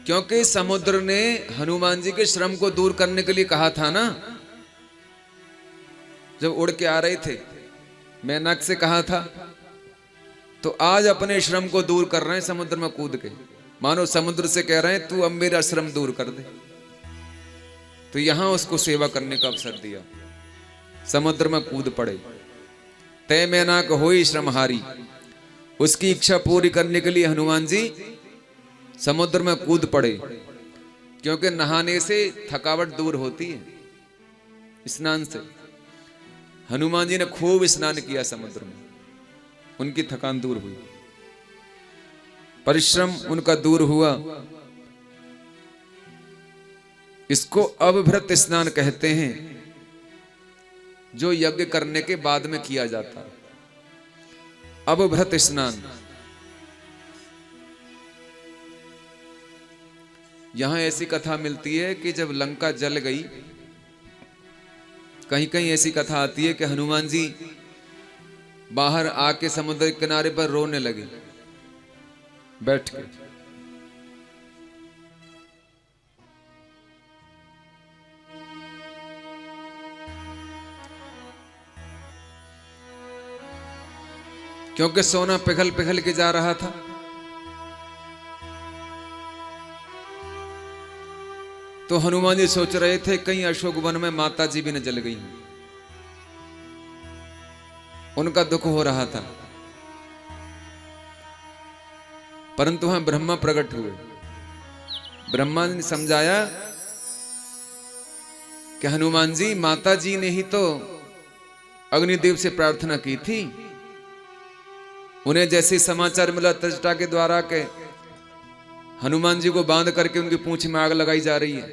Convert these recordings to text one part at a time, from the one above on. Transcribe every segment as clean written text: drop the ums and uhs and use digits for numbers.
क्योंकि समुद्र ने हनुमान जी के श्रम को दूर करने के लिए कहा था ना, जब उड़ के आ रहे थे मेनक से कहा था, तो आज अपने श्रम को दूर कर रहे हैं समुद्र में कूद के। मानो समुद्र से कह रहे हैं तू अब मेरा श्रम दूर कर दे। तो यहां उसको सेवा करने का अवसर दिया, समुद्र में कूद पड़े। तय मेनाक होई श्रमहारी, उसकी इच्छा पूरी करने के लिए हनुमान जी समुद्र में कूद पड़े। क्योंकि नहाने से थकावट दूर होती है, स्नान से। हनुमान जी ने खूब स्नान किया समुद्र में, उनकी थकान दूर हुई, परिश्रम उनका दूर हुआ। इसको अवभृत स्नान कहते हैं, जो यज्ञ करने के बाद में किया जाता है, अवभृत स्नान। यहां ऐसी कथा मिलती है कि जब लंका जल गई, कहीं कहीं ऐसी कथा आती है कि हनुमान जी बाहर आके समुद्र के किनारे पर रोने लगे बैठ के। क्योंकि सोना पिघल पिघल के जा रहा था। तो हनुमान जी सोच रहे थे कहीं अशोक वन में माता जी भी न जल गई, उनका दुख हो रहा था। परंतु वहां ब्रह्मा प्रकट हुए। ब्रह्मा ने समझाया कि हनुमान जी, माता जी ने ही तो अग्निदेव से प्रार्थना की थी। उन्हें जैसे समाचार मिला त्रिजटा के द्वारा के हनुमान जी को बांध करके उनकी पूंछ में आग लगाई जा रही है,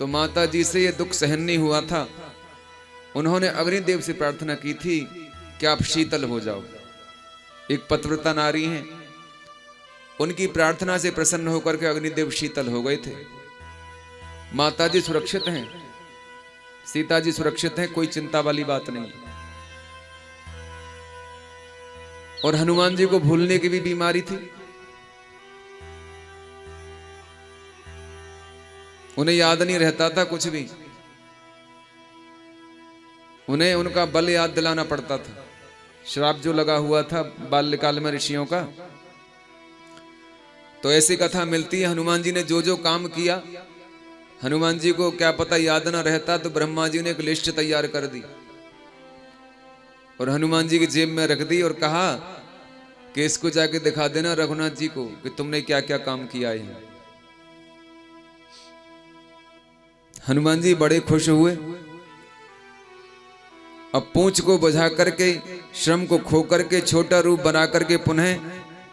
तो माता जी से यह दुख सहन नहीं हुआ था। उन्होंने अग्निदेव से प्रार्थना की थी कि आप शीतल हो जाओ। एक पतिव्रता नारी हैं, उनकी प्रार्थना से प्रसन्न होकर के अग्निदेव शीतल हो गए थे। माता जी सुरक्षित हैं, सीता जी सुरक्षित हैं, कोई चिंता वाली बात नहीं। और हनुमान जी को भूलने की भी बीमारी थी। उन्हें याद नहीं रहता था कुछ भी, उन्हें उनका बल याद दिलाना पड़ता था। श्राप जो लगा हुआ था बाल्यकाल में ऋषियों का, तो ऐसी कथा मिलती है हनुमान जी ने जो जो काम किया, हनुमान जी को क्या पता याद ना रहता, तो ब्रह्मा जी ने एक लिस्ट तैयार कर दी और हनुमान जी की जेब में रख दी और कहा कि इसको जाके दिखा देना रघुनाथ जी को कि तुमने क्या क्या काम किया है। हनुमान जी बड़े खुश हुए। अब पूंछ को बुझा करके, श्रम को खो करके, छोटा रूप बना करके पुनः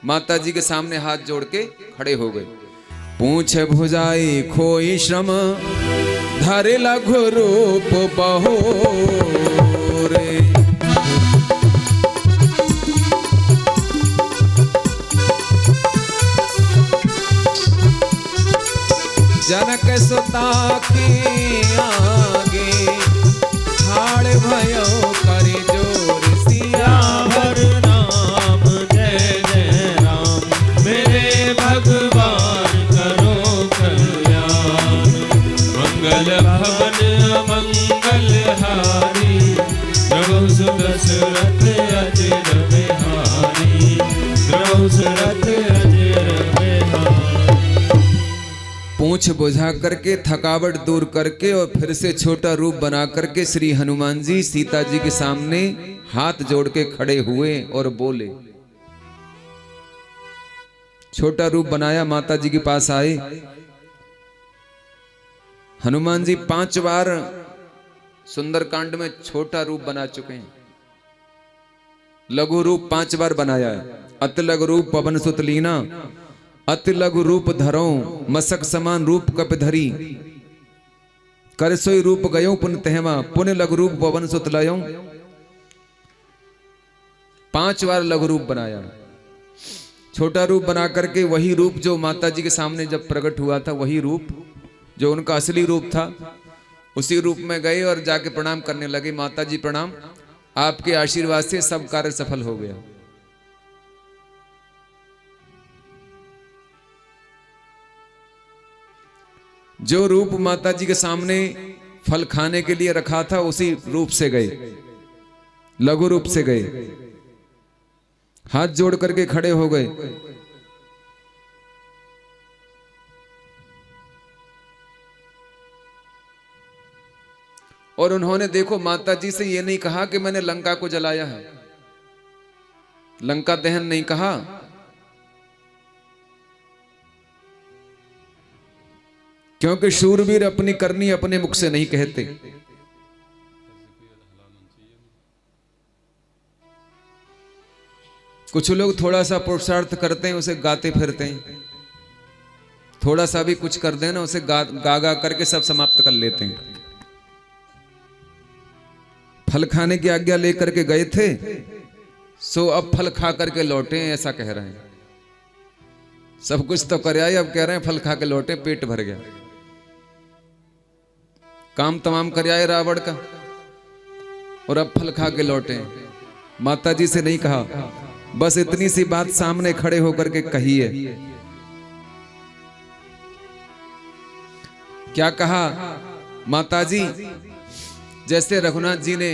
माता जी के सामने हाथ जोड़ के खड़े हो गए। पूंछ भुजाई खोई श्रम, धरे लघु रूप बहोरे। जनक सुता के आगे ठाड़ भयो करे जोर सियावर राम जय जय राम, मेरे भगवान करो कल्याण। मंगल भवन मंगल हारी, रघुसुत दशरथ अजर बिहारी, रघुसुत अजर बिहारी। पूंछ बुझा करके, थकावट दूर करके और फिर से छोटा रूप बना करके श्री हनुमान जी सीता जी के सामने हाथ जोड़ के खड़े हुए और बोले। छोटा रूप बनाया, माता जी के पास आए। हनुमान जी 5 बार सुंदरकांड में छोटा रूप बना चुके हैं। लघु रूप 5 बार बनाया है। अति लघु रूप पवन सुत लीना, अति लघु रूप धरो, मसक समान रूप कप धरी, कर सोई रूप गयो पुन तहवा, पुण्य लघु रूप पवन सुत लयो। 5 बार लघु रूप बनाया। छोटा रूप बना करके वही रूप जो माता जी के सामने जब प्रकट हुआ था, वही रूप जो उनका असली रूप था, उसी रूप में गए और जाके प्रणाम करने लगे। माता जी प्रणाम, आपके आशीर्वाद से सब कार्य सफल हो गया। जो रूप माता जी के सामने फल खाने के लिए रखा था उसी रूप से गए, लघु रूप से गए, हाथ जोड़ करके खड़े हो गए। और उन्होंने देखो माता जी से ये नहीं कहा कि मैंने लंका को जलाया है, लंका दहन नहीं कहा, क्योंकि शूरवीर अपनी करनी अपने मुख से नहीं कहते। कुछ लोग थोड़ा सा पुरुषार्थ करते हैं उसे गाते फिरते हैं, थोड़ा सा भी कुछ कर देना उसे गा गा करके सब समाप्त कर लेते हैं। फल खाने की आज्ञा लेकर के गए थे, सो अब फल खा करके लौटे हैं, ऐसा कह रहे हैं। सब कुछ तो कर आए, अब कह रहे हैं फल खा के लौटे, पेट भर गया। काम तमाम कर आए रावण का और अब फल खा के लौटे। माता जी से नहीं कहा, बस इतनी सी बात सामने खड़े होकर के कही है। क्या कहा? माता जी, जैसे रघुनाथ जी ने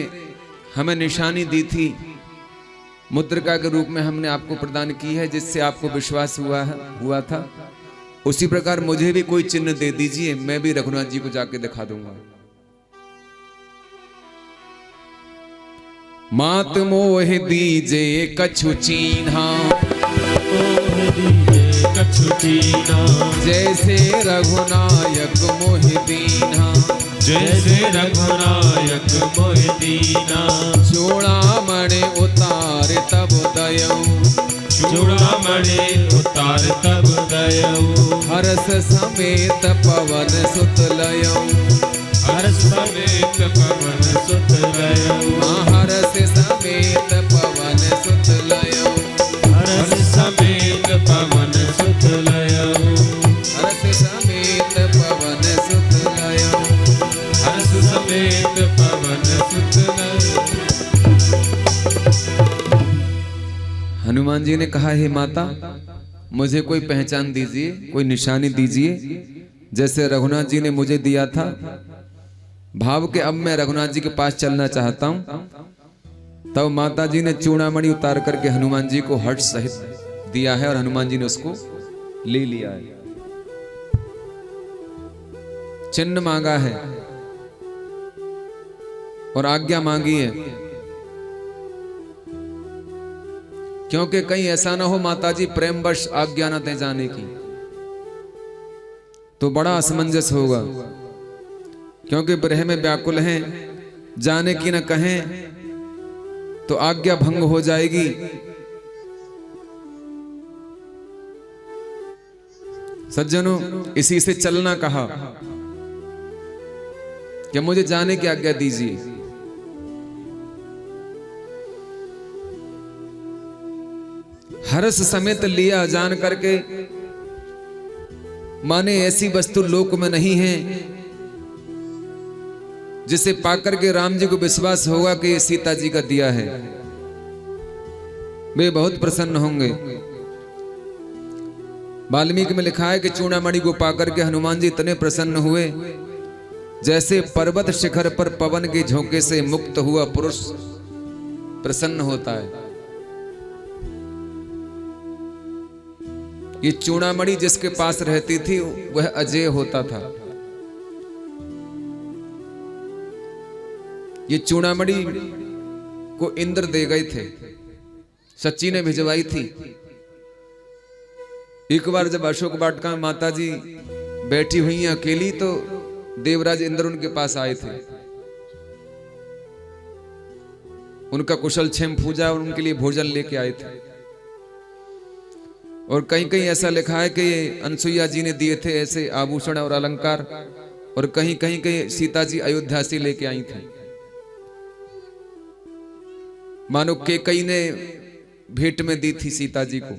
हमें निशानी दी थी, मुद्रिका के रूप में हमने आपको प्रदान की है, जिससे आपको विश्वास हुआ था, उसी प्रकार मुझे भी कोई चिन्ह दे दीजिए, मैं भी रघुनाथ जी को जाके दिखा दूंगा। मात मोह दीजे कछु चीन्हा, जैसे रघुनायक मोह दीन्हा, जैसे रघुनायक मोह दीना। चूड़ामणि उतार तब दयऊ, चूड़ामणि उतार तब दयऊ। हर्ष समेत पवन सुत लयऊ, हर्ष समेत पवन सुत लयऊ। हर्ष समेत पवन सुत लयऊ, हर्ष समेत पवन सुत लयऊ। हर्ष समेत पवन सुत लयऊ, हर्ष समेत पवन सुत लयऊ। हनुमान जी ने कहा, हे माता, मुझे कोई पहचान दीजिए, कोई निशानी दीजिए, जैसे रघुनाथ जी ने मुझे दिया था। भाव के अब मैं रघुनाथ जी के पास चलना चाहता हूं। तब माता जी ने चूड़ामणि उतार करके हनुमान जी को हर्ष सहित दिया है और हनुमान जी ने उसको ले लिया है। चिन्ह मांगा है और आज्ञा मांगी है, क्योंकि कहीं ऐसा ना हो माता जी प्रेमवश आज्ञा न दे जाने की, तो बड़ा असमंजस होगा। क्योंकि ब्रह में व्याकुल हैं, जाने की न कहें तो आज्ञा भंग हो जाएगी। सज्जनों, इसी से चलना कहा कि मुझे जाने की आज्ञा दीजिए। हर्ष समेत लिया जान करके, माने ऐसी वस्तु लोक में नहीं है जिसे पाकर के राम जी को विश्वास होगा कि ये सीता जी का दिया है। वे बहुत प्रसन्न होंगे। वाल्मीकि में लिखा है कि चूड़ामणि को पाकर के हनुमान जी इतने प्रसन्न हुए जैसे पर्वत शिखर पर पवन के झोंके से मुक्त हुआ पुरुष प्रसन्न होता है। ये चूड़ामणि जिसके पास रहती थी वह अजय होता था। ये चूड़ामणि को इंद्र दे गए थे, सच्ची ने भिजवाई थी। एक बार जब अशोक वाटिका में माता जी बैठी हुई हैं अकेली, तो देवराज इंद्र उनके पास आए थे। उनका कुशल क्षेम पूजा और उनके लिए भोजन लेके आए थे। और कहीं कहीं ऐसा लिखा है कि ये अनसुईया जी ने दिए थे ऐसे आभूषण और अलंकार, और कहीं कहीं कहीं सीता जी अयोध्या से लेके आई थी। मानो कैकेयी ने भेंट में दी थी सीता जी को।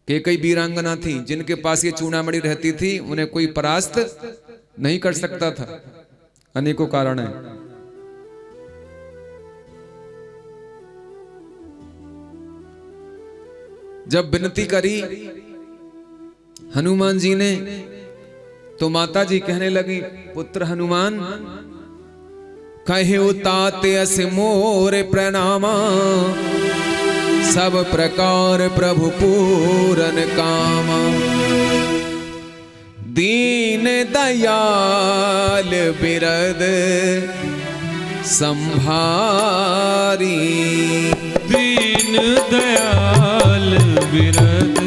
कैकेयी वीरांगना थी, जिनके पास ये चूड़ामणि रहती थी उन्हें कोई परास्त नहीं कर सकता था। अनेकों कारण है। जब विनती करी हनुमान जी ने तो माता जी कहने लगी, पुत्र हनुमान, कहे तात अस मोर प्रणामा, सब प्रकार प्रभु पूरन कामा। दीन दयाल बिरद संभारी, दीन दयाल बिरद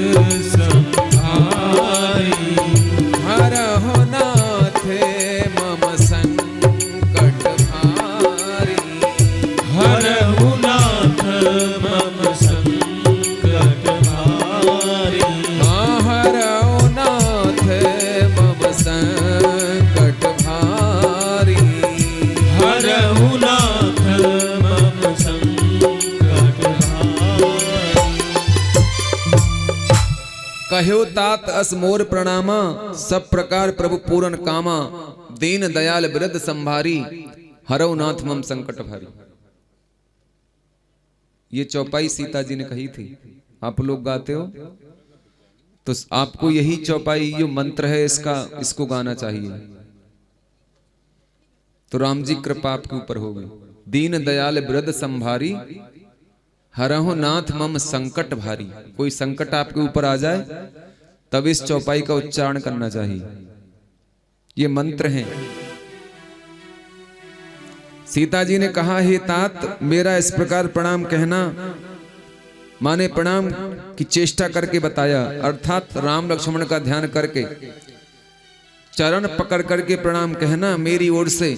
संभारी। हरहु नाथ मम संकट भारी, हरहु नाथ मम संकट भारी। हरहु नाथ मम संकट भारी, हरहु नाथ मम संकट भारी। कहो तात अस मोर प्रणामा, सब प्रकार प्रभु पूरन कामा। दीन दयाल बिरद संभारी, हरौ नाथ मम संकट भारी। ये चौपाई सीता जी ने कही थी। आप लोग गाते हो तो आपको यही चौपाई, जो मंत्र है इसका, इसको गाना चाहिए, तो राम जी कृपा आपके ऊपर होगी। दीन दयाल बिरद संभारी, हरहु नाथ मम संकट भारी। कोई संकट आपके ऊपर आ जाए तब इस चौपाई का उच्चारण करना चाहिए। ये मंत्र हैं। सीता जी ने कहा, हे तात, मेरा इस प्रकार प्रणाम कहना। माने प्रणाम की चेष्टा करके बताया, अर्थात राम लक्ष्मण का ध्यान करके चरण पकड़ करके प्रणाम कहना मेरी ओर से।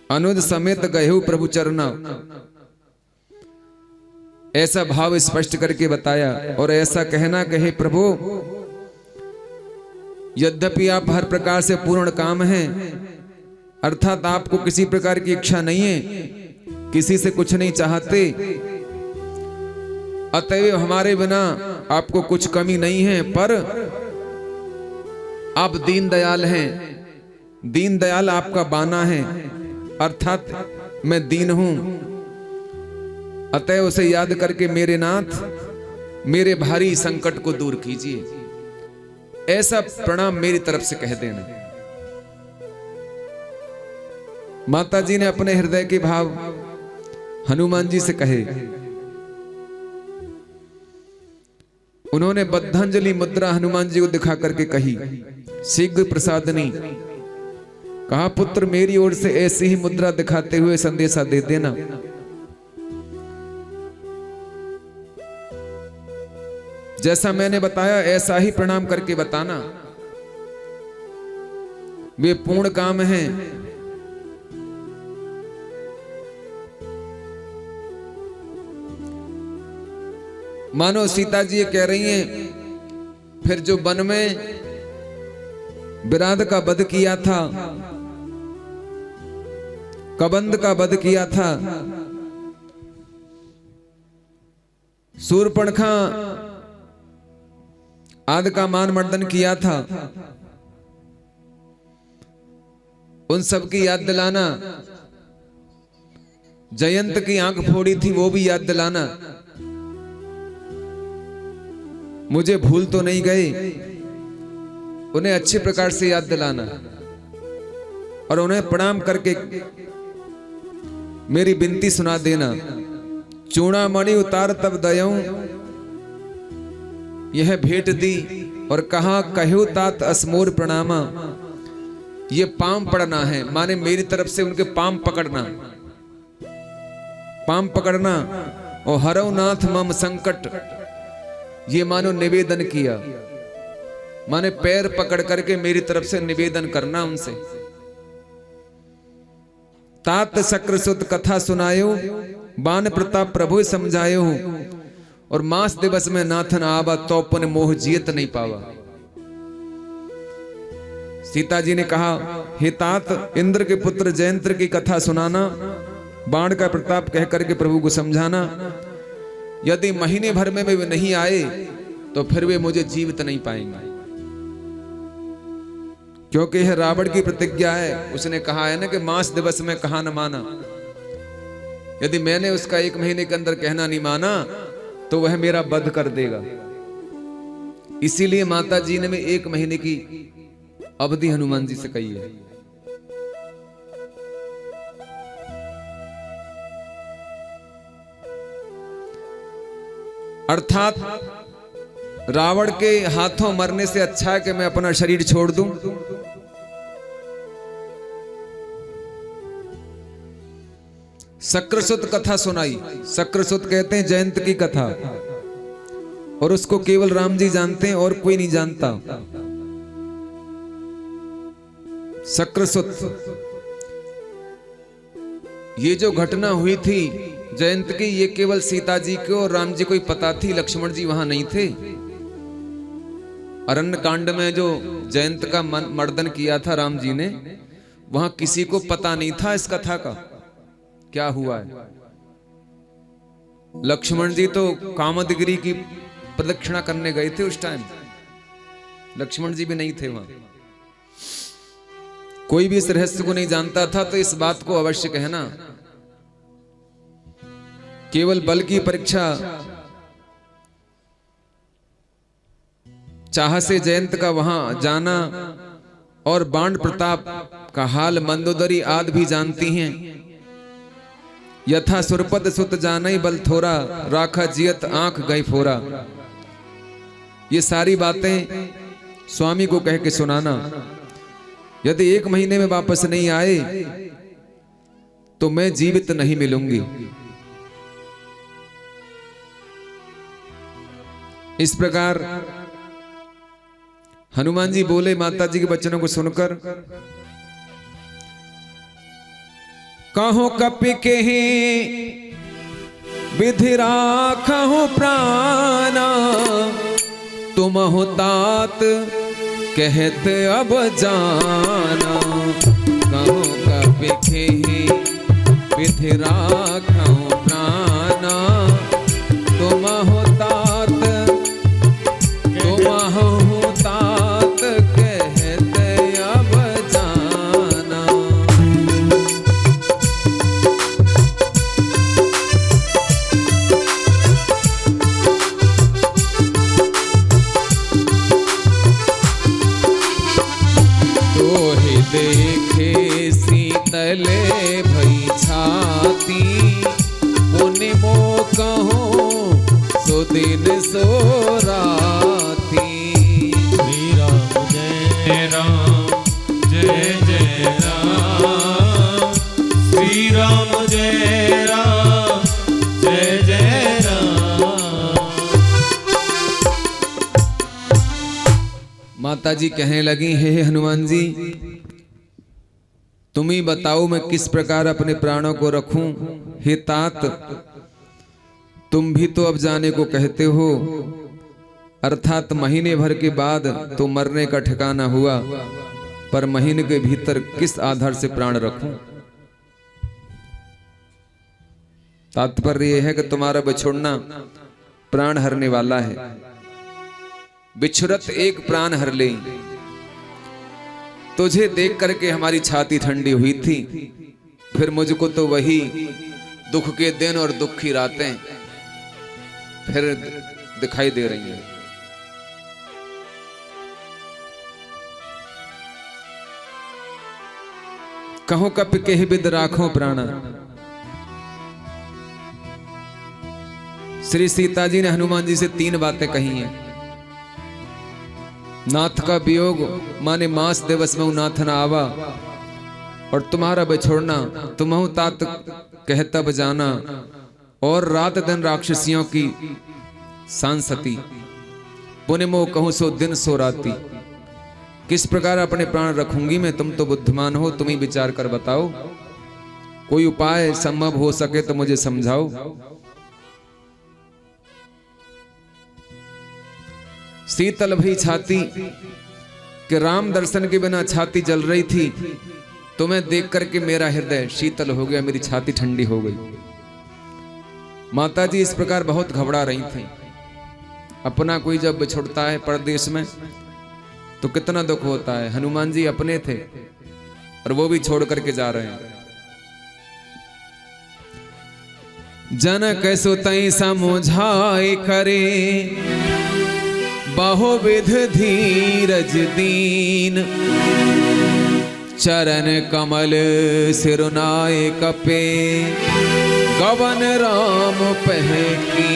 अनुज समेत गए प्रभु चरना, ऐसा भाव स्पष्ट करके बताया। और ऐसा कहना कहे, प्रभु यद्यपि आप हर प्रकार से पूर्ण काम हैं, अर्थात आपको किसी प्रकार की इच्छा नहीं है, किसी से कुछ नहीं चाहते, अतएव हमारे बिना आपको कुछ कमी नहीं है, पर आप दीन दयाल हैं। दीन दयाल आपका बाना है, अर्थात मैं दीन हूं, अतः उसे याद करके मेरे नाथ मेरे भारी संकट को दूर कीजिए। ऐसा प्रणाम मेरी तरफ से कह देना। माता जी ने अपने हृदय के भाव हनुमान जी से कहे। उन्होंने बद्धांजलि मुद्रा हनुमान जी को दिखा करके कही, शीघ्र प्रसादनी। कहा, पुत्र मेरी ओर से ऐसी ही मुद्रा दिखाते हुए संदेशा दे देना। जैसा मैंने बताया ऐसा ही प्रणाम करके बताना। वे पूर्ण काम हैं। मानो सीता जी ये कह रही हैं, फिर जो वन में विराध का वध किया था, कबंध का वध किया था, शूर्पणखा आदि का मान मर्दन किया था, उन सब की याद दिलाना। जयंत की आंख फोड़ी थी वो भी याद दिलाना। मुझे भूल तो नहीं गए, उन्हें अच्छे प्रकार से याद दिलाना और उन्हें प्रणाम करके मेरी विनती सुना देना। चूड़ामणि उतार तब दयऊं, यह भेंट दी और कहा, कहो तात असमोर प्रणामा। ये पाम पड़ना है, माने मेरी तरफ से उनके पाम पकड़ना, पाम पकड़ना। और हरौ नाथ मम संकट, ये मानो निवेदन किया, माने पैर पकड़ करके मेरी तरफ से निवेदन करना उनसे। तात शक्र सुत कथा सुनायो, बान प्रताप प्रभु समझायो। और मास दिवस में नाथन आवा, तो पुन मोह जियत नहीं पावा। सीता जी ने कहा, हे तात, इंद्र के पुत्र जयंत्र की कथा सुनाना, बाण का प्रताप कह करके प्रभु को समझाना। यदि महीने भर में वे नहीं आए तो फिर वे मुझे जीवित नहीं पाएंगे, क्योंकि यह रावण की प्रतिज्ञा है। उसने कहा है ना कि मास दिवस में कहा न माना। यदि मैंने उसका 1 महीने के अंदर कहना नहीं माना तो वह मेरा वध कर देगा। इसीलिए माता जी ने 1 महीने की अवधि हनुमान जी से कही है। अर्थात रावण के हाथों मरने से अच्छा है कि मैं अपना शरीर छोड़ दूं। शक्रसुत कथा सुनाई। शक्रसुत कहते हैं जयंत की कथा, और उसको केवल राम जी जानते हैं और कोई नहीं जानता। शक्रसुत, ये जो घटना हुई थी जयंत की, ये केवल सीता जी को और राम जी को ही पता थी। लक्ष्मण जी वहां नहीं थे। अरण्य कांड में जो जयंत का मर्दन किया था राम जी ने, वहां किसी को पता नहीं था इस कथा का क्या हुआ है। लक्ष्मण जी तो कामदगिरी की प्रदक्षिणा करने गए थे उस टाइम। लक्ष्मण जी भी नहीं थे वहां। कोई भी इस रहस्य को नहीं जानता था, तो इस बात को अवश्य कहना। केवल बल की परीक्षा चाह से जयंत का वहां जाना, और बाण प्रताप का हाल मंदोदरी आदि भी जानती हैं। यथा सुरपद सुत जानई बल थोरा, राखा जियत आंख गई फोरा। ये सारी बातें स्वामी को कह के सुनाना। यदि 1 महीने में वापस नहीं आए तो मैं जीवित नहीं मिलूंगी। इस प्रकार हनुमान जी बोले माता जी के वचनों को सुनकर। कहो कपि केहि विधि राखहु प्राणा, तुम हो तात कहते अब जाना। कहो कपि केहि विधि राखहु प्राणा, तुम हो तात, तुम हो तात कहते अब जाना। देखे शीतले भई छाती, पुण्य मो कहो सो दिन सो राती। श्री राम जय राम जय जय राम, श्री राम जय राम जय जय राम। माता जी कहने लगी, हे हनुमान जी, तुम ही बताओ मैं किस प्रकार अपने प्राणों को रखूं। हे तात, तुम भी तो अब जाने को कहते हो, अर्थात महीने भर के बाद तो मरने का ठिकाना हुआ, पर महीने के भीतर किस आधार से प्राण रखूं। तात्पर्य यह है कि तुम्हारा बिछुड़ना प्राण हरने वाला है। बिछुड़त एक प्राण हर ले। तुझे देख करके हमारी छाती ठंडी हुई थी, फिर मुझको तो वही दुख के दिन और दुख की रातें फिर दिखाई दे रही हैं। कहो कपि केहि विधि राखो प्राणा। श्री सीता जी ने हनुमान जी से 3 बातें कही हैं। नाथ का वियोग माने मास दिवस में नाथ न आवा, और तुम्हारा बिछोड़ना तुम्हु तात कहता बजाना, और रात दिन राक्षसियों की सांसती, पुण्य मोह कहूं सो दिन सो राती। किस प्रकार अपने प्राण रखूंगी मैं, तुम तो बुद्धिमान हो, तुम ही विचार कर बताओ। कोई उपाय संभव हो सके तो मुझे समझाओ। शीतल भई छाती, कि राम दर्शन के बिना छाती जल रही थी, तुम्हें देख करके मेरा हृदय शीतल हो गया, मेरी छाती ठंडी हो गई। माता जी इस प्रकार बहुत घबरा रही थी। अपना कोई जब बिछुड़ता है परदेश में तो कितना दुख होता है। हनुमान जी अपने थे और वो भी छोड़ करके जा रहे हैं। जन कैसो तई समझाए करे, बहुविध धीरज दीन, चरण कमल सिरुनाए कपे, गवन राम पहकी।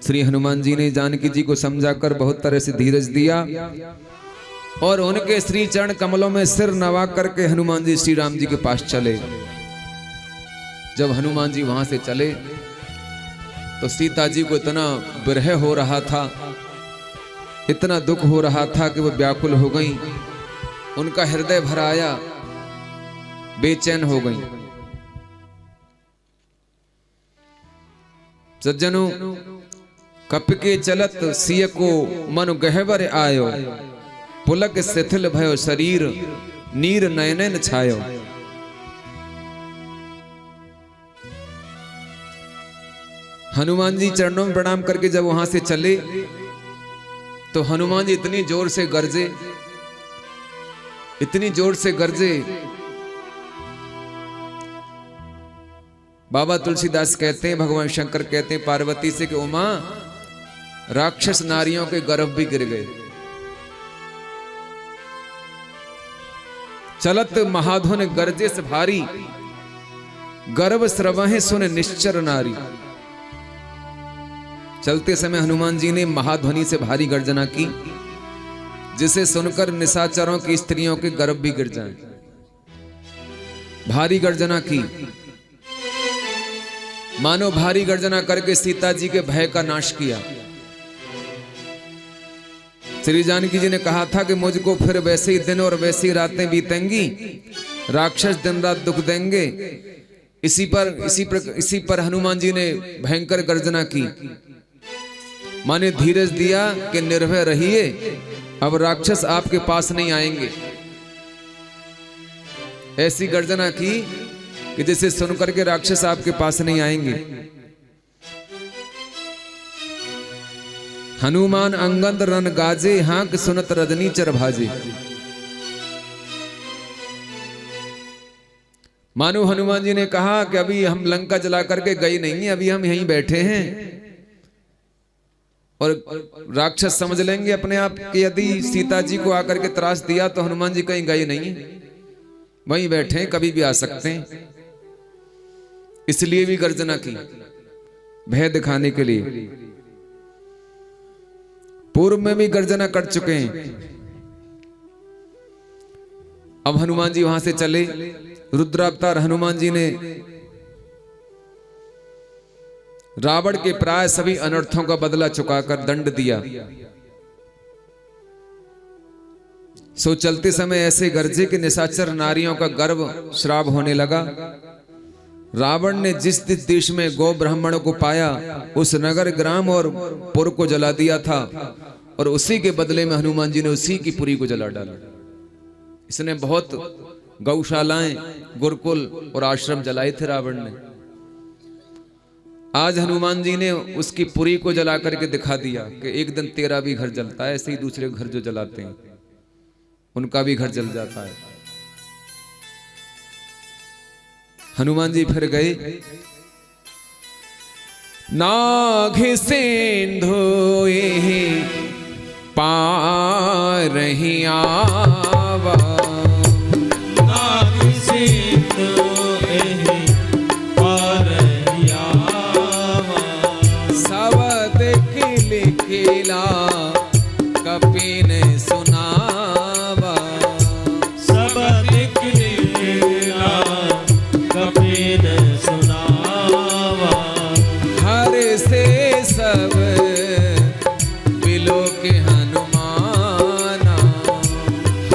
श्री हनुमान जी ने जानकी जी को समझाकर बहुत तरह से धीरज दिया और उनके श्री चरण कमलों में सिर नवा करके हनुमान जी श्री राम जी के पास चले। जब हनुमान जी वहां से चले तो सीता जी को इतना विरह हो रहा था, इतना दुख हो रहा था कि वो व्याकुल हो गई, उनका हृदय भर आया, बेचैन हो गई। सज्जनों, कप के चलत सिय को मन गहवर आयो, पुलक शिथिल भयो शरीर, नीर नयनन छायो। हनुमान जी चरणों में प्रणाम करके जब वहां से चले तो हनुमान जी इतनी जोर से गरजे, इतनी जोर से गरजे। बाबा तुलसीदास कहते हैं, भगवान शंकर कहते हैं पार्वती से कि उमा, राक्षस नारियों के गर्भ भी गिर गए। चलत महाधुन गरजे से भारी, गर्भ स्रवहि सुन निश्चर नारी। चलते समय हनुमान जी ने महाध्वनि से भारी गर्जना की, जिसे सुनकर निशाचरों की स्त्रियों के गर्भ भी गिर जाएं। भारी गर्जना की, मानो भारी गर्जना करके सीता जी के भय का नाश किया। श्री जानकी जी ने कहा था कि मुझको फिर वैसे ही दिन और वैसी रातें बीतेंगी, राक्षस दिन रात दुख देंगे। इसी पर हनुमान जी ने भयंकर गर्जना की, माने धीरज दिया कि निर्भय रहिए, अब राक्षस आपके पास नहीं आएंगे। ऐसी गर्जना की कि जिसे सुनकर के राक्षस आपके पास नहीं आएंगे। हनुमान अंगद रन गाजे, हांक सुनत रजनी चर भाजे। मानो हनुमान जी ने कहा कि अभी हम लंका जला करके गए नहीं, अभी हम यहीं बैठे हैं और राक्षस समझ लेंगे अपने आप कि यदि सीता जी को आकर के त्रास दिया तो हनुमान जी कहीं गए नहीं, वहीं बैठे हैं, कभी भी आ सकते हैं। इसलिए भी गर्जना की, भय दिखाने के लिए। पूर्व में भी गर्जना कर चुके हैं। अब हनुमान जी वहां से चले, रुद्रावतार हनुमान जी ने रावण के प्राय सभी अनर्थों का बदला चुकाकर दंड दिया। सो चलते समय ऐसे गरजे कि निशाचर नारियों का गर्भ श्राप होने लगा। रावण ने जिस देश में गौ ब्राह्मणों को पाया, उस नगर ग्राम और पुर को जला दिया था, और उसी के बदले में हनुमान जी ने उसी की पुरी को जला डाला। इसने बहुत गौशालाएं, गुरुकुल और आश्रम जलाए थे रावण ने। आज हनुमान जी ने उसकी पुरी को जला करके दिखा दिया कि एक दिन तेरा भी घर जलता है। ऐसे ही दूसरे घर जो जलाते हैं उनका भी घर जल जाता है। हनुमान जी फिर गए। नाघ सिंधु पार ही आवा, नाघ सिंधु पार ही आवा, सबद किल किला कपिन सुनावा, सबद किल किला कपिन सुनावा, हर से सब बिलो के हनुमाना,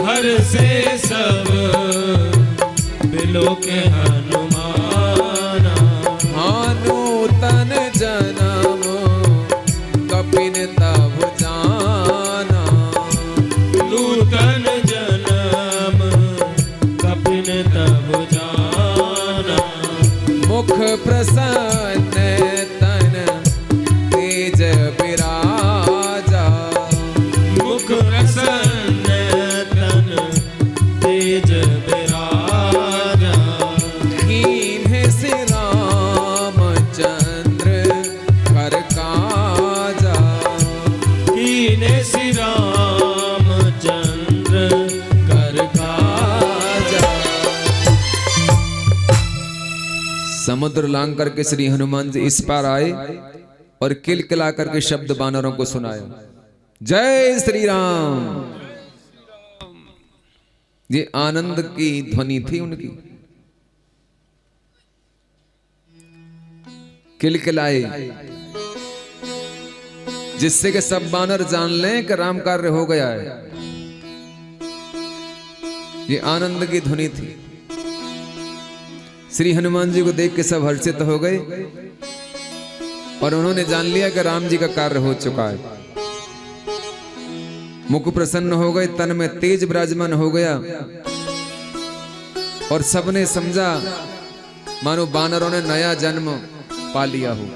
हर से सब बिलो के हनुमाना, हानु तन जनम कपिन तब जाना, नूतन जन्म कपिन तब जाना, मुख प्रसन्न तन तेज विराजा, मुख प्रसन्न तन तेज विराजा, दीने श्री रामचंद्र कर काजा। समुद्र लांग करके श्री हनुमान जी इस पार आए और किलकिला करके शब्द वानरों को सुनाया, जय श्री राम। ये आनंद की ध्वनि थी उनकी। किलकिलाए जिससे कि सब वानर जान लें कि राम कार्य हो गया है। ये आनंद की ध्वनि थी। श्री हनुमान जी को देख के सब हर्षित हो गए और उन्होंने जान लिया कि राम जी का कार्य हो चुका है। मुख प्रसन्न हो गए, तन में तेज विराजमान हो गया और सबने समझा मानो वानरों ने नया जन्म पा लिया हो।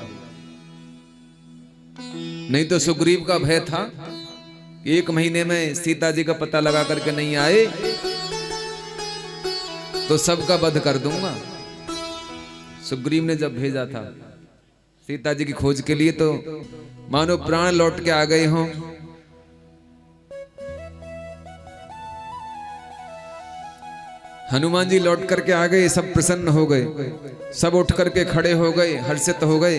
नहीं तो सुग्रीव का भय था कि 1 महीने में सीता जी का पता लगा करके नहीं आए तो सबका वध कर दूंगा। सुग्रीव ने जब भेजा था सीता जी की खोज के लिए तो मानो प्राण लौट के आ गए हों। हनुमान जी लौट करके आ गए, सब प्रसन्न हो गए, सब उठ करके खड़े हो गए, हर्षित हो गए।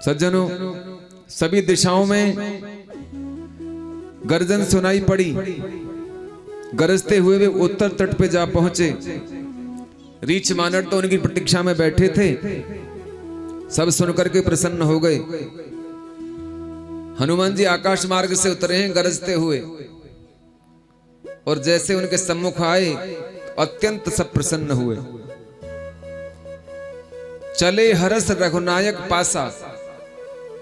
सज्जनों, सभी दिशाओं में गर्जन सुनाई पड़ी। गरजते हुए वे उत्तर तट पे जा पहुंचे। रीछ वानर तो उनकी प्रतीक्षा में बैठे थे। सब सुनकर के प्रसन्न हो गए। हनुमान जी आकाश मार्ग से उतरे हैं गरजते हुए और जैसे उनके सम्मुख आए अत्यंत सब प्रसन्न हुए। चले हरस रघुनायक पासा,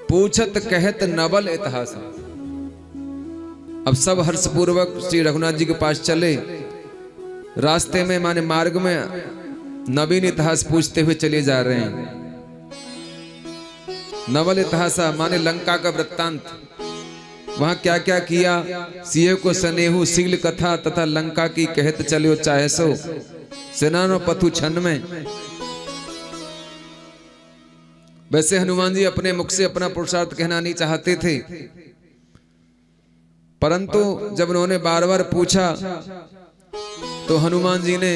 पूछत कहत नवल इतिहास। अब सब हर्षपूर्वक श्री रघुनाथ जी के पास चले। रास्ते में माने मार्ग में नवीन इतिहास पूछते हुए चले जा रहे हैं। नवल इतिहास माने लंका का वृत्तांत, वहां क्या क्या किया, सिंह को सनेहु सील कथा तथा लंका की कहत चलियो चाहे सो, सेनानो पथु छन में। वैसे हनुमान जी अपने मुख से अपना पुरुषार्थ कहना नहीं चाहते थे, परंतु जब उन्होंने बार बार पूछा तो हनुमान जी ने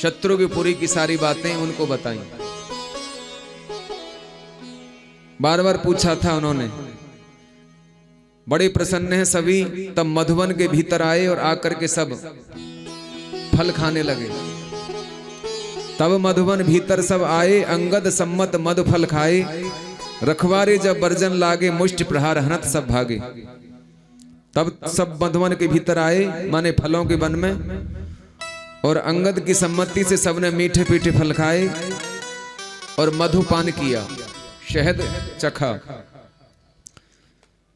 शत्रु की पुरी की सारी बातें उनको बताई। बार बार पूछा था उन्होंने। बड़े प्रसन्न हैं सभी। तब मधुवन के भीतर आए और आकर के सब फल खाने लगे। तब मधुवन भीतर सब आए, अंगद सम्मत मधु फल खाए। रखवारे जब बर्जन लागे, मुष्ट प्रहार हनत सब भागे। तब सब मधुवन के भीतर आए माने फलों के वन में, और अंगद की सम्मति से सबने मीठे पीठे फल खाए और मधुपान किया, शहद चखा।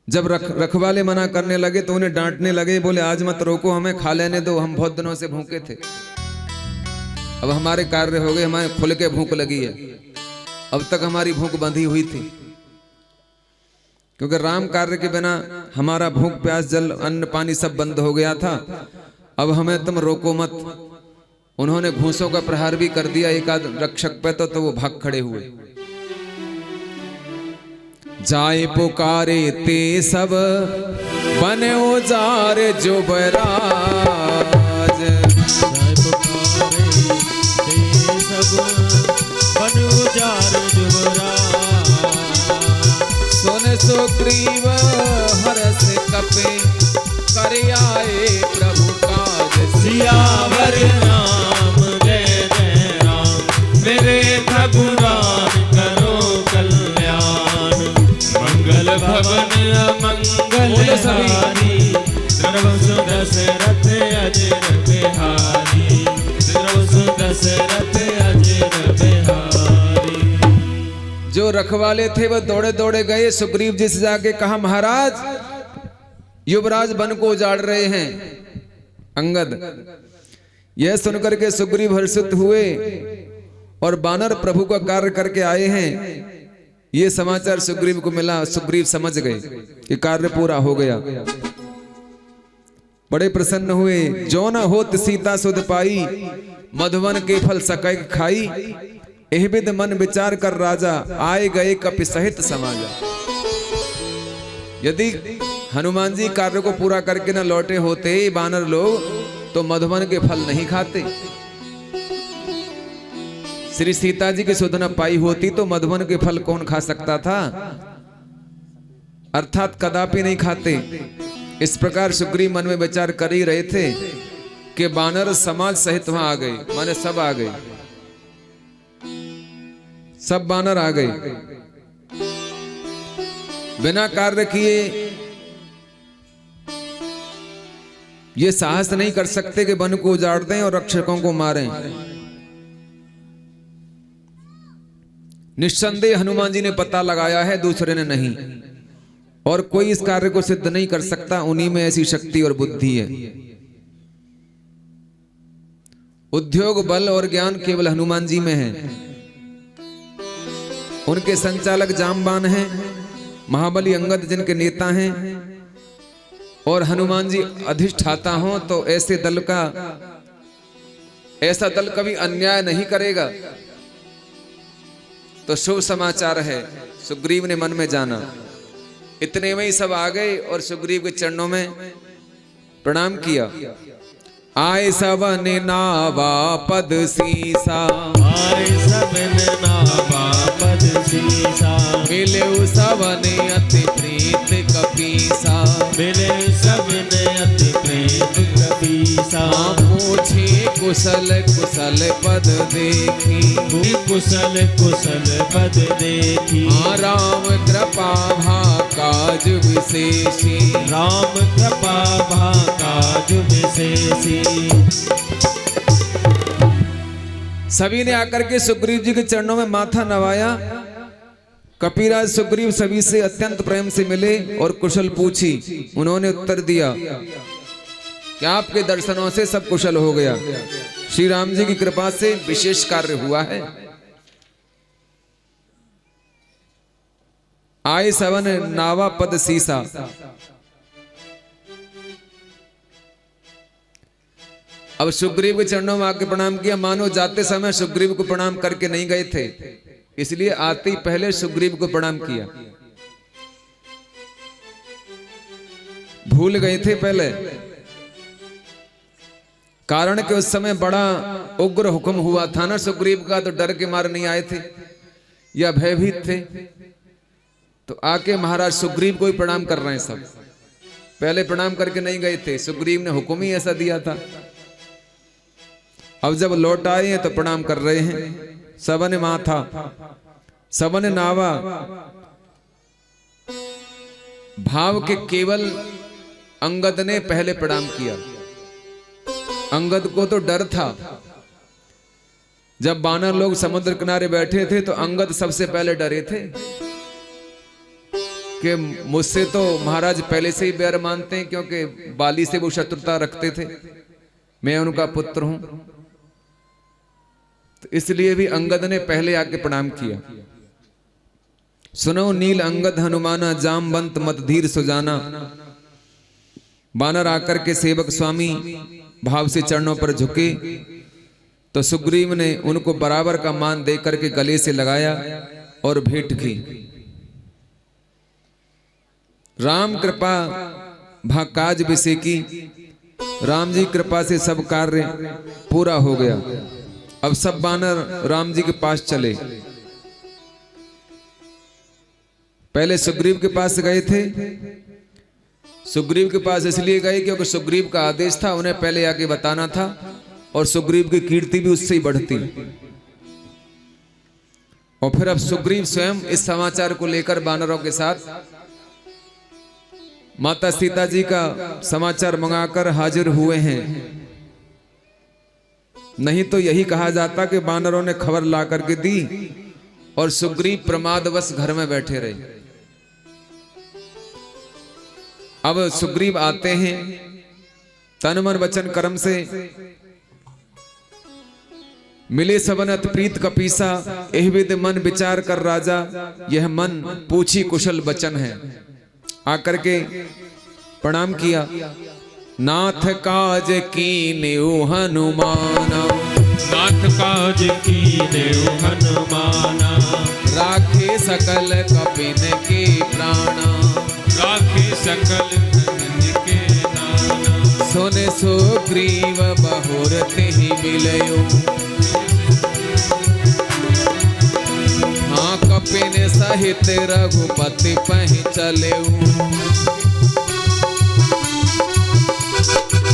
जब रखवाले मना करने लगे तो उन्हें डांटने लगे, बोले आज मत रोको, हमें खा लेने दो, हम बहुत दिनों से भूखे थे, अब हमारे कार्य हो गए, हमें खुल के भूख लगी है, अब तक हमारी भूख बंधी हुई थी। क्योंकि राम कार्य के बिना हमारा भूख प्यास जल अन्न पानी सब बंद हो गया था, अब हमें तुम रोको मत। उन्होंने घूंसों का प्रहार भी कर दिया एक आध रक्षक पे, तो वो भाग खड़े हुए। जाए पुकारे ते सब बने उजार जुबराज, जाए पुकारे ते सब बन उजार जुबराज। सोने सुग्रीव हरस कपे कर आए प्रभु काज। सियावर राम जय जय राम, मेरे रघुराम करो कल्याण। मंगल भवन अमंगल हारी, सर्वसु दशरथ अजर बिहारी, सर्वसु दशरथ अजर बिहारी। जो रखवाले थे वो दौड़े दौड़े गए, सुग्रीव जी से जाके कहा महाराज युवराज वन को उजाड़ रहे हैं अंगद। यह सुनकर के सुग्रीव हर्षित हुए और वानर प्रभु का कार्य करके आए हैं। ये समाचार सुग्रीव को मिला, सुग्रीव समझ गए कि कार्य पूरा हो गया। बड़े प्रसन्न हुए। जो न होत सीता सुध पाई, मधुवन के फल सकै खाई। एह विद मन विचार कर राजा, आए गए कपि सहित समाजा। यदि हनुमान जी कार्य को पूरा करके न लौटे होते बानर लोग, तो मधुबन के फल नहीं खाते। श्री सीता जी की सुध न पाई होती तो मधुबन के फल कौन खा सकता था, अर्थात कदापि नहीं खाते। इस प्रकार सुग्रीव मन में विचार कर ही रहे थे कि बानर समाज सहित वहां आ गए, माने सब आ गए, सब बानर आ गए। बिना कार्य किए ये साहस नहीं कर सकते कि वन को उजाड़ दें और रक्षकों को मारें। निस्संदेह हनुमान जी ने पता लगाया है, दूसरे ने नहीं, और कोई इस कार्य को सिद्ध नहीं कर सकता। उन्हीं में ऐसी शक्ति और बुद्धि है। उद्योग, बल और ज्ञान केवल हनुमान जी में है। उनके संचालक जामबान हैं, महाबली अंगद जिनके नेता हैं, और हनुमान जी अधिष्ठाता हों तो ऐसे दल का, ऐसा दल कभी अन्याय नहीं करेगा। तो शुभ समाचार है, सुग्रीव ने मन में जाना। इतने में ही सब आ गए और सुग्रीव के चरणों में प्रणाम किया। आए सबने नावा पद सीसा, आए सबने नावा पद सीसा, मिले सबने अति प्रीत कपीसा, मिले सबने अति प्रेम कपीसा। पूछे कुशल कुशल पद देखी, कुशल कुशल पद देखी। राम कृपा भा काज विशेषी, राम कृपा भा काज विशेषी। सभी ने आकर के सुग्रीव जी के चरणों में माथा नवाया। कपिराज सुग्रीव सभी से अत्यंत प्रेम से मिले और कुशल पूछी। उन्होंने उत्तर दिया कि आपके दर्शनों से सब कुशल हो गया, श्री राम जी की कृपा से विशेष कार्य हुआ है। आए सवन नावा पद सीसा। अब सुग्रीव के चरणों में आके प्रणाम किया। मानो जाते समय सुग्रीव को प्रणाम करके नहीं गए थे, इसलिए आते ही पहले सुग्रीव को प्रणाम किया। भूल गए थे पहले, कारण कि उस समय बड़ा उग्र हुक्म हुआ था ना सुग्रीव का, तो डर के मारे नहीं आए थे या भयभीत थे। तो आके महाराज सुग्रीव को ही प्रणाम कर रहे हैं सब, पहले प्रणाम करके नहीं गए थे। सुग्रीव ने हुक्म ही ऐसा दिया था। अब जब लौट आए हैं तो प्रणाम कर रहे हैं। सबने माथा, सबने नावा। भाव के केवल अंगद ने पहले प्रणाम किया। अंगद को तो डर था। जब बानर लोग समुद्र किनारे बैठे थे तो अंगद सबसे पहले डरे थे कि मुझसे तो महाराज पहले से ही बैर मानते हैं, क्योंकि बाली से वो शत्रुता रखते थे, मैं उनका पुत्र हूं। तो इसलिए भी अंगद ने पहले आके प्रणाम किया। सुनो नील अंगद हनुमाना, जामवंत मत धीर सुजाना। बानर आकर के सेवक स्वामी भाव से चरणों पर झुके तो सुग्रीव ने उनको बराबर का मान दे करके गले से लगाया और भेंट की। राम कृपा भा काज विसेकी। राम जी कृपा से सब कार्य पूरा हो गया। अब सब बानर राम जी के पास चले। पहले सुग्रीव के पास गए थे। सुग्रीव के पास इसलिए गए क्योंकि सुग्रीव का आदेश था, उन्हें पहले आके बताना था, और सुग्रीव की कीर्ति भी उससे ही बढ़ती। और फिर अब सुग्रीव स्वयं इस समाचार को लेकर बानरों के साथ माता सीता जी का समाचार मंगाकर हाजिर हुए हैं। नहीं तो यही कहा जाता कि बानरों ने खबर ला करके दी और सुग्रीव प्रमादवश घर में बैठे रहे। अब सुग्रीव आते हैं तन मन वचन कर्म से। मिले सबन अति प्रीत कपीसा, एह विद मन विचार कर राजा। यह मन पूछी कुशल बचन है। आकर के प्रणाम किया। नाथ काज कीन्यु हनुमाना, नाथ काज कीने हनुमाना, राखे सकल कपिन के प्राणा, राखे सकल धन के नाना। सुन सुग्रीव बहुर तिहि मिलयो, हाँ कपिन सहित रघुपति पहि चलऊ।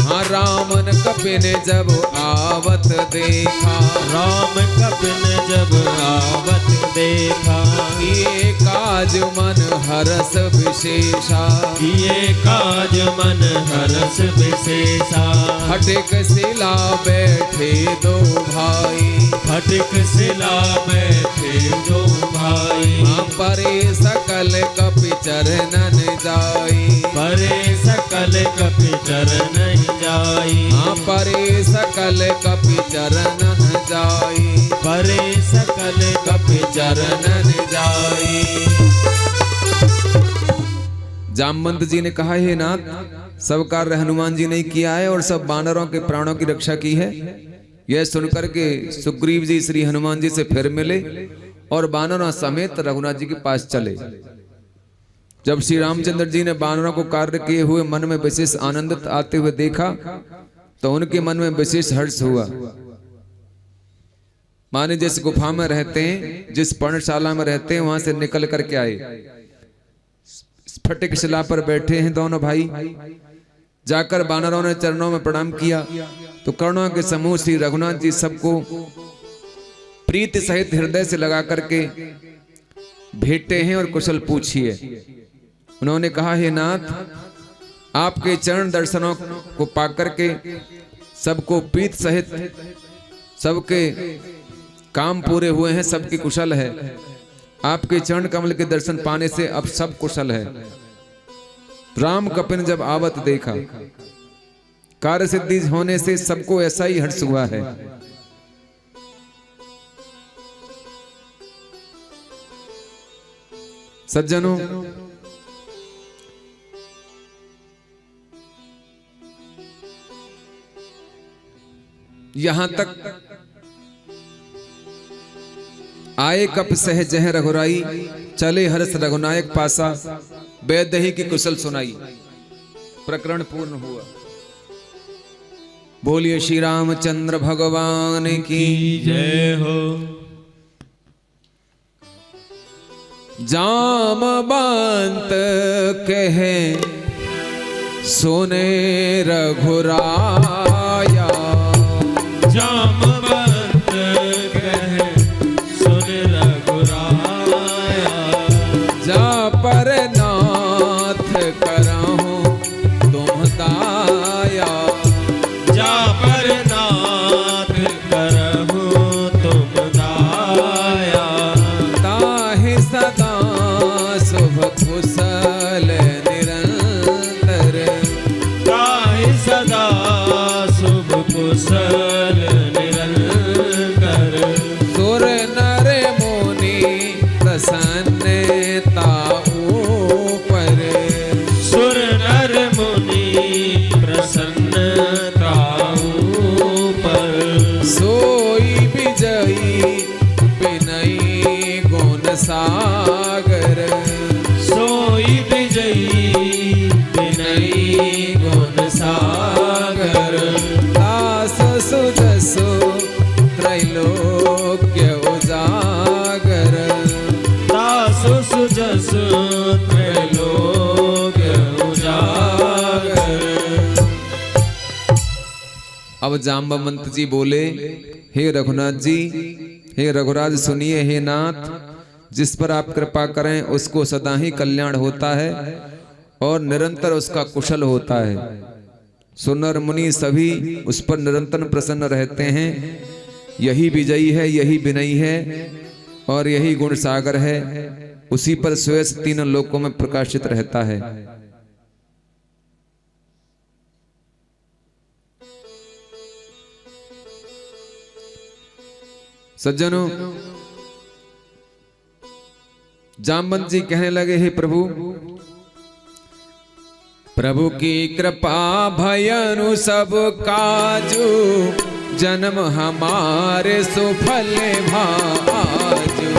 हाँ रामन कपिन जब आवत देखा, राम कपिन जब आवत देखा, ये काज मन हरस विशेषा, ये काज मन हरस विशेषा। फटिक शिला बैठे दो भाई, फटिक शिला बैठे दो भाई, हाँ परे सकल कपि चरणन जाई, परे सकल कपि चरणन जाई, हाँ परे सकल कपि चरणन जाई, परे सकल कपि चरणन जाई। जामवंत जी ने कहा, हे नाथ, सब कार्य हनुमान जी ने किया है और सब बानरों के प्राणों की रक्षा की है। यह सुनकर के सुग्रीव जी श्री हनुमान जी से फिर मिले और बानरों समेत रघुनाथ जी के पास चले। जब श्री रामचंद्र जी ने बानरों को कार्य किए हुए मन में विशेष आनंदित आते हुए देखा तो उनके मन में विशेष हर्ष हुआ। माने जिस गुफा में रहते हैं, जिस पर्णशाला में रहते हैं, वहां से निकल करके आए, स्फटिक शिला पर बैठे हैं दोनों भाई। जाकर बानरों ने चरणों में प्रणाम किया तो कर्णों के समूह श्री रघुनाथ जी सबको प्रीति सहित हृदय से लगा करके भेंटे हैं और कुशल पूछिए। उन्होंने कहा, हे नाथ, आपके चरण दर्शनों को पाकर के सबको प्रीत सहित सबके काम पूरे हुए हैं, सबकी कुशल है। आपके चरण कमल के दर्शन पाने से अब सब कुशल है। राम कपिन जब आवत देखा, कार्य सिद्धि होने से सबको ऐसा ही हर्ष हुआ है। सज्जनों, यहां तक आए कप सह जह रघुराई, चले हर्ष रघुनायक पासा, वैदेही की कुशल सुनाई। प्रकरण पूर्ण हुआ। बोलिए श्री रामचंद्र भगवान की जय हो। जामवंत कहे सुने रघुराया, जामवंत कहे सुन रघुराया, जा पर नाथ करहूं तुम दाया, जा पर नाथ करहूं तुम दाया, ताहि सदा शुभ कुशल निरंतर, ताहि सदा शुभ कुशल निरंतर, सुर नर मुनि प्रसन्नता ऊपर, सुर नर मुनि प्रसन्नता ऊपर, सोई विजयी विनयी गुण सागर, सोई विजयी विनयी गुण सागर, दास सुजसो त्रैलोक्य उजागर, दास सुजस त्रैलोक्य उजागर। अब जाम्बवंत जी बोले, हे रघुनाथ जी, हे रघुराज सुनिए, हे नाथ, जिस पर आप कृपा करें उसको सदा ही कल्याण होता है और निरंतर उसका कुशल होता है। सुनर मुनि सभी उस पर निरंतर प्रसन्न रहते हैं। यही विजयी है, यही विनयी है और यही गुण सागर है। उसी पर श्वेत तीनों लोकों में प्रकाशित रहता है। सज्जनों, जामवंत जी कहने लगे, हे प्रभु, प्रभु की कृपा भयनु सब काजू जन्म हमारे सुफल भाजो।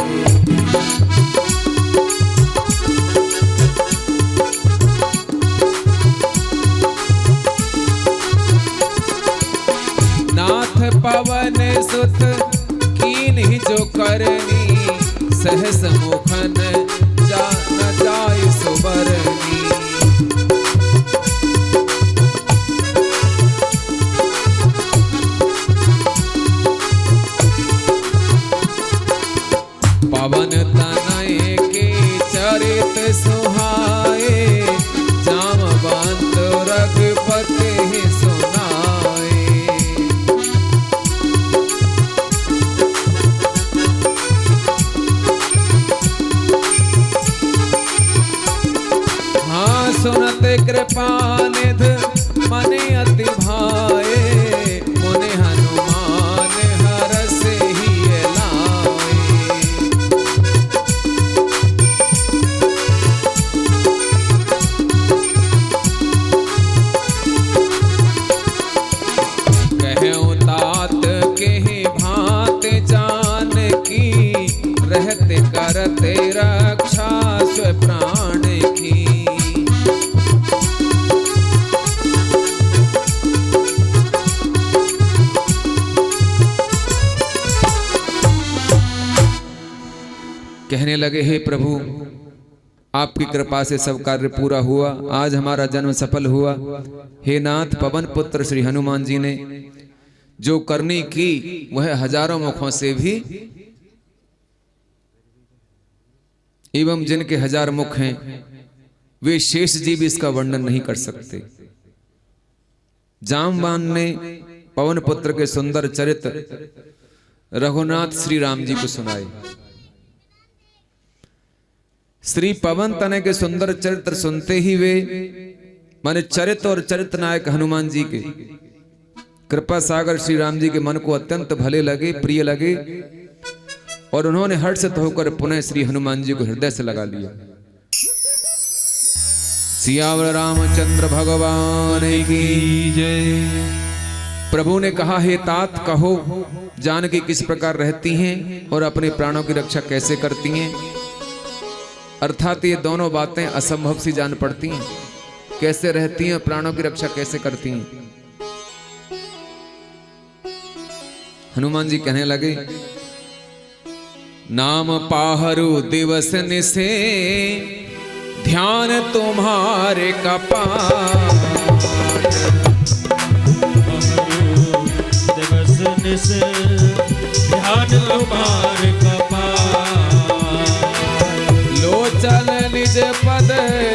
नाथ पवन सुत कीन्ही जो करनी, सहस मुखन न जाय सुबरनी। पवन तनय के चरित सुहाए, जामवंत रघुपति सुनाए। हाँ सुनते कृपा निध मन अति भाए, मुनि हनुमान हरष ही लाए। कहूँ तात के भांत जान की, रहते करते रक्षा स्व प्राण की। कहने लगे, हे प्रभु आपकी कृपा से सब कार्य पूरा हुआ, आज हमारा जन्म सफल हुआ। हे नाथ, पवन पुत्र श्री हनुमान जी ने जो करनी की वह हजारों मुखों से भी एवं जिनके हजार मुख हैं वे शेष जी भी इसका वर्णन नहीं कर सकते। जामवान ने पवन पुत्र के सुंदर चरित्र रघुनाथ श्री राम जी को सुनाए। श्री पवन तनय के सुंदर चरित्र सुनते ही वे माने चरित्र और चरित्र नायक हनुमान जी के कृपा सागर श्री राम जी के मन को अत्यंत भले लगे, प्रिय लगे, और उन्होंने हर्षित होकर पुनः श्री हनुमान जी को हृदय से लगा लिया। सियावर रामचंद्र भगवान की जय। प्रभु ने कहा, हे तात कहो जानकी किस प्रकार रहती हैं और अपने प्राणों की रक्षा कैसे करती हैं। अर्थात ये दोनों बातें असंभव सी जान पड़ती हैं, कैसे रहती हैं, प्राणों की रक्षा कैसे करती हैं। हनुमान जी कहने लगे, नाम पाहरु दिवस निसे, ध्यान तुम्हारे कपाट। दिवस निसे, ध्यान तुम्हारे कपाट। लोचन निज पद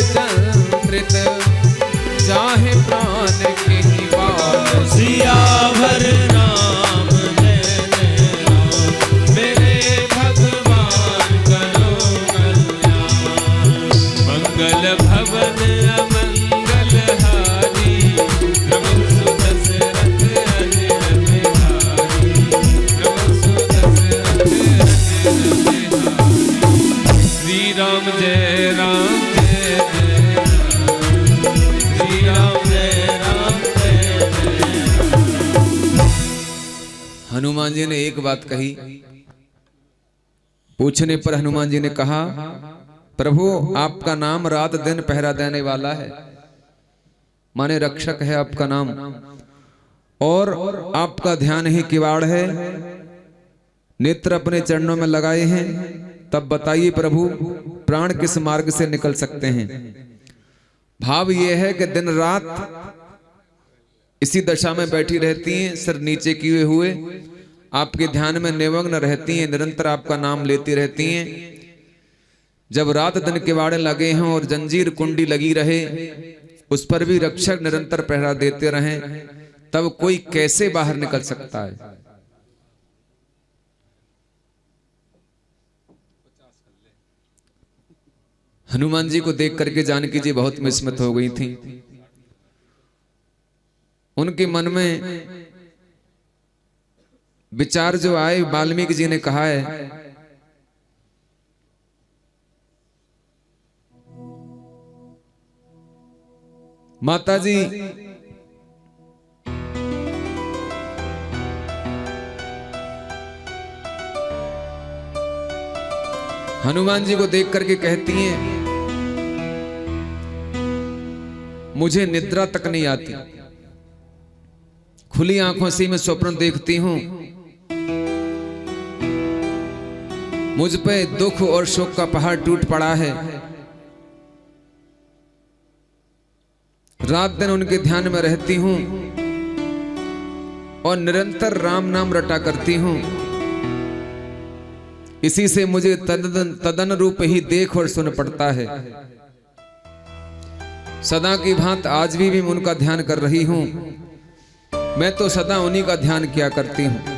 चंद्रित, चाहे प्राण के बाल। सियावर राम जय राम, मेरे भगवान करो कल्याण। मंगल भवन अमंगल हारी, प्रभु सुदशरथ अजर बिहारी। प्रभु सुदशरथ अजर बिहारी। श्री राम जय राम जय जय राम। श्री राम जय राम जय जय राम। हनुमान जी ने एक बात कही। पूछने पर हनुमान जी ने कहा, प्रभु आपका नाम रात दिन पहरा देने वाला है, माने रक्षक है आपका नाम, और आपका ध्यान ही किवाड़ है, नेत्र अपने चरणों में लगाए हैं। तब बताइए प्रभु प्राण किस मार्ग से निकल सकते हैं। भाव यह है कि दिन रात इसी दशा में बैठी रहती हैं, सिर नीचे किए हुए आपके ध्यान में निमग्न रहती हैं, निरंतर आपका नाम लेती रहती हैं। जब रात दिन किवाड़े लगे हों और जंजीर कुंडी लगी रहे, उस पर भी रक्षक निरंतर पहरा देते रहें, तब कोई कैसे बाहर निकल सकता है। हनुमान जी को देख करके जानकी जी बहुत विस्मित हो गई थी। उनके मन में विचार जो आए, वाल्मीकि जी ने कहा है, माता जी हनुमान जी को देख करके कहती हैं, मुझे निद्रा तक नहीं आती, खुली आंखों से मैं स्वप्न देखती हूं, मुझ पे दुख और शोक का पहाड़ टूट पड़ा है। रात दिन उनके ध्यान में रहती हूं और निरंतर राम नाम रटा करती हूं। इसी से मुझे तदन रूप ही देख और सुन पड़ता है। सदा की भांत आज भी मैं उनका ध्यान कर रही हूं। मैं तो सदा उन्हीं का ध्यान किया करती हूं।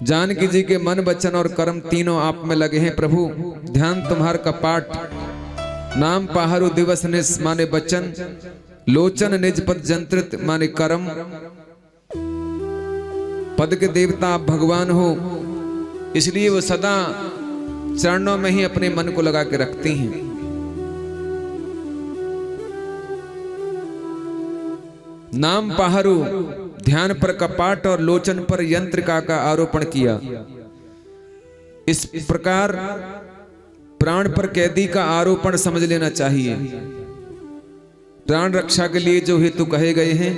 जानकी जी के मन वचन और कर्म तीनों आप में लगे हैं प्रभु। ध्यान तुम्हार का पाठ, नाम पाहरु दिवस निस माने बचन, लोचन निज पद जंत्रित माने कर्म। पद के देवता आप भगवान हो, इसलिए वो सदा चरणों में ही अपने मन को लगा के रखती हैं। नाम पाहरु ध्यान पर कपाट और लोचन पर यंत्रिका का आरोपण किया। इस प्रकार प्राण पर कैदी का आरोपण समझ लेना चाहिए। प्राण रक्षा के लिए जो हेतु कहे गए हैं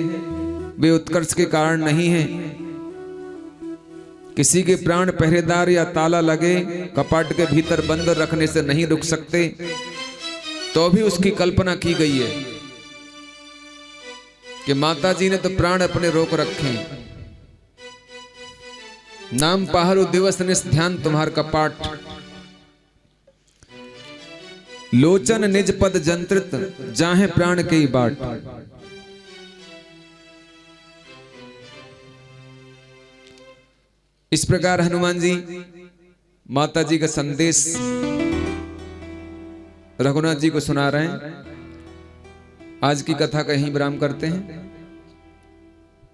वे उत्कर्ष के कारण नहीं हैं। किसी के प्राण पहरेदार या ताला लगे कपाट के भीतर बंद रखने से नहीं रुक सकते, तो भी उसकी कल्पना की गई है कि माता जी ने तो प्राण अपने रोक रखे। नाम पाहरु दिवस निस ध्यान तुम्हार कपाट, लोचन निज पद जंत्रित जाहे प्राण के बाट। इस प्रकार हनुमान जी माता जी का संदेश रघुनाथ जी को सुना रहे हैं। आज की कथा का यहीं विराम करते हैं।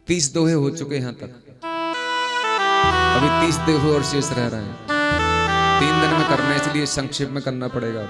30 दोहे हो चुके यहां तक, अभी 30 दोहे और शेष रह रहे हैं। 3 दिन में करना है, इसलिए संक्षेप में करना पड़ेगा।